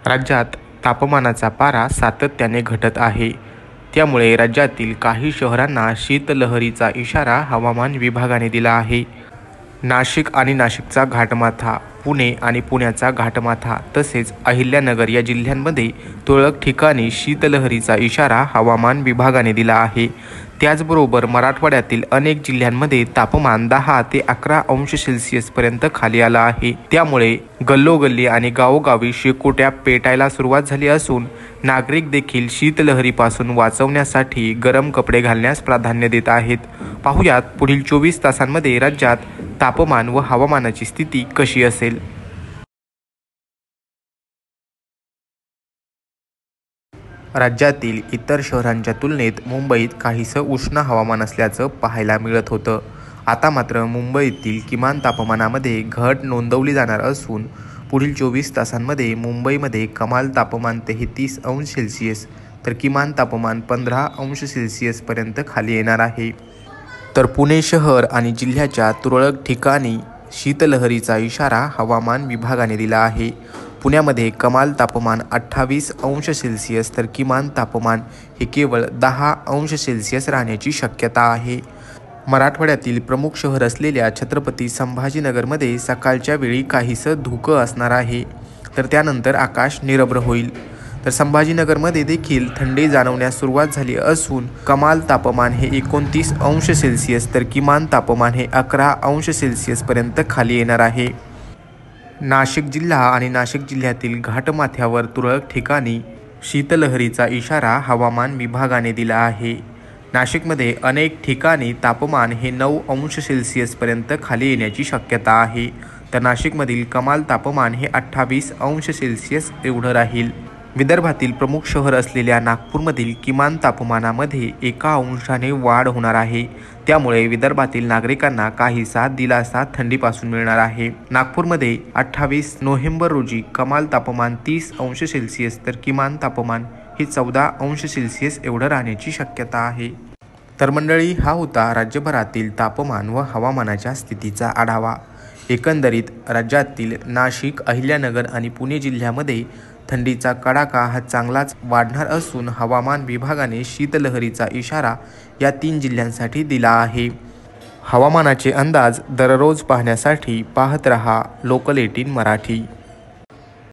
राज्यात तापमानाचा पारा सातत्याने घटत आहे. त्यामुळे राज्यातील काही शहरांना शीतलहरीचा इशारा हवामान विभागाने दिला आहे. नाशिक आणि नाशिकचा घाटमाथा, पुणे आणि पुण्याचा घाटमाथा तसेच अहिल्यानगर या जिल्ह्यांमध्ये तुरळक ठिकाणी शीतलहरीचा इशारा हवामान विभागाने दिला आहे. त्याचबरोबर मराठवाड्यातील अनेक जिल्ह्यांमध्ये तापमान 10 ते 11 अंश सेल्सिअसपर्यंत खाली आलं आहे. त्यामुळे गल्लोगल्ली आणि गावोगावी शेकोट्या पेटायला सुरुवात झाली असून नागरिक देखील शीतलहरीपासून वाचवण्यासाठी गरम कपडे घालण्यास प्राधान्य देत आहेत. पाहुयात पुढील 24 तासांमध्ये राज्यात तापमान व हवामानाची स्थिती कशी असेल. राज्यातील इतर शहरांच्या तुलनेत मुंबईत काहीसं उष्ण हवामान असल्याचं पाहायला मिळत होतं. आता मात्र मुंबईतील किमान तापमानामध्ये घट नोंदवली जाणार असून पुढील 24 तासांमध्ये मुंबईमध्ये कमाल तापमान 33 अंश सेल्सिअस तर किमान तापमान 15 अंश सेल्सिअसपर्यंत खाली येणार आहे. तर पुणे शहर आणि जिल्ह्याच्या तुरळक ठिकाणी शीतलहरीचा इशारा हवामान विभागाने दिला आहे. पुण्यामध्ये कमाल तापमान 28 अंश सेल्सिअस तर किमान तापमान हे केवळ 10 अंश सेल्सिअस राहण्याची शक्यता आहे. मराठवाड्यातील प्रमुख शहर असलेल्या छत्रपती संभाजीनगरमध्ये सकाळच्या वेळी काहीसं धुकं असणार आहे, तर त्यानंतर आकाश निरभ्र होईल. तर संभाजीनगरमध्ये देखील थंडी जाणवण्यास सुरुवात झाली असून कमाल तापमान हे 29 अंश सेल्सिअस तर किमान तापमान हे 11 अंश सेल्सिअसपर्यंत खाली येणार आहे. नाशिक जिल्हा आणि नाशिक जिल्ह्यातील घाटमाथ्यावर तुरळक ठिकाणी शीतलहरीचा इशारा हवामान विभागाने दिला आहे. नाशिकमध्ये अनेक ठिकाणी तापमान हे 9 अंश सेल्सिअसपर्यंत खाली येण्याची शक्यता आहे. तर नाशिकमधील कमाल तापमान हे 28 अंश सेल्सिअस एवढं राहील. विदर्भातील प्रमुख शहर असलेल्या नागपूरमधील किमान तापमानामध्ये 1 अंशाने वाढ होणार आहे. त्यामुळे विदर्भातील नागरिकांना काहीसा दिलासा थंडीपासून मिळणार आहे. नागपूरमध्ये 28 नोव्हेंबर रोजी कमाल तापमान 30 अंश सेल्सिअस तर किमान तापमान हे 14 अंश सेल्सिअस एवढं राहण्याची शक्यता आहे. तर मंडळी, हा होता राज्यभरातील तापमान व हवामानाच्या स्थितीचा आढावा. एकंदरीत राज्यातील नाशिक, अहिल्यानगर आणि पुणे जिल्ह्यामध्ये थंडीचा कडाका हा चांगलाच वाढणार असून हवामान विभागाने शीतलहरीचा इशारा या 3 जिल्ह्यांसाठी दिला आहे. हवामानाचे अंदाज दररोज पाहण्यासाठी पाहत रहा लोकल 18 मराठी.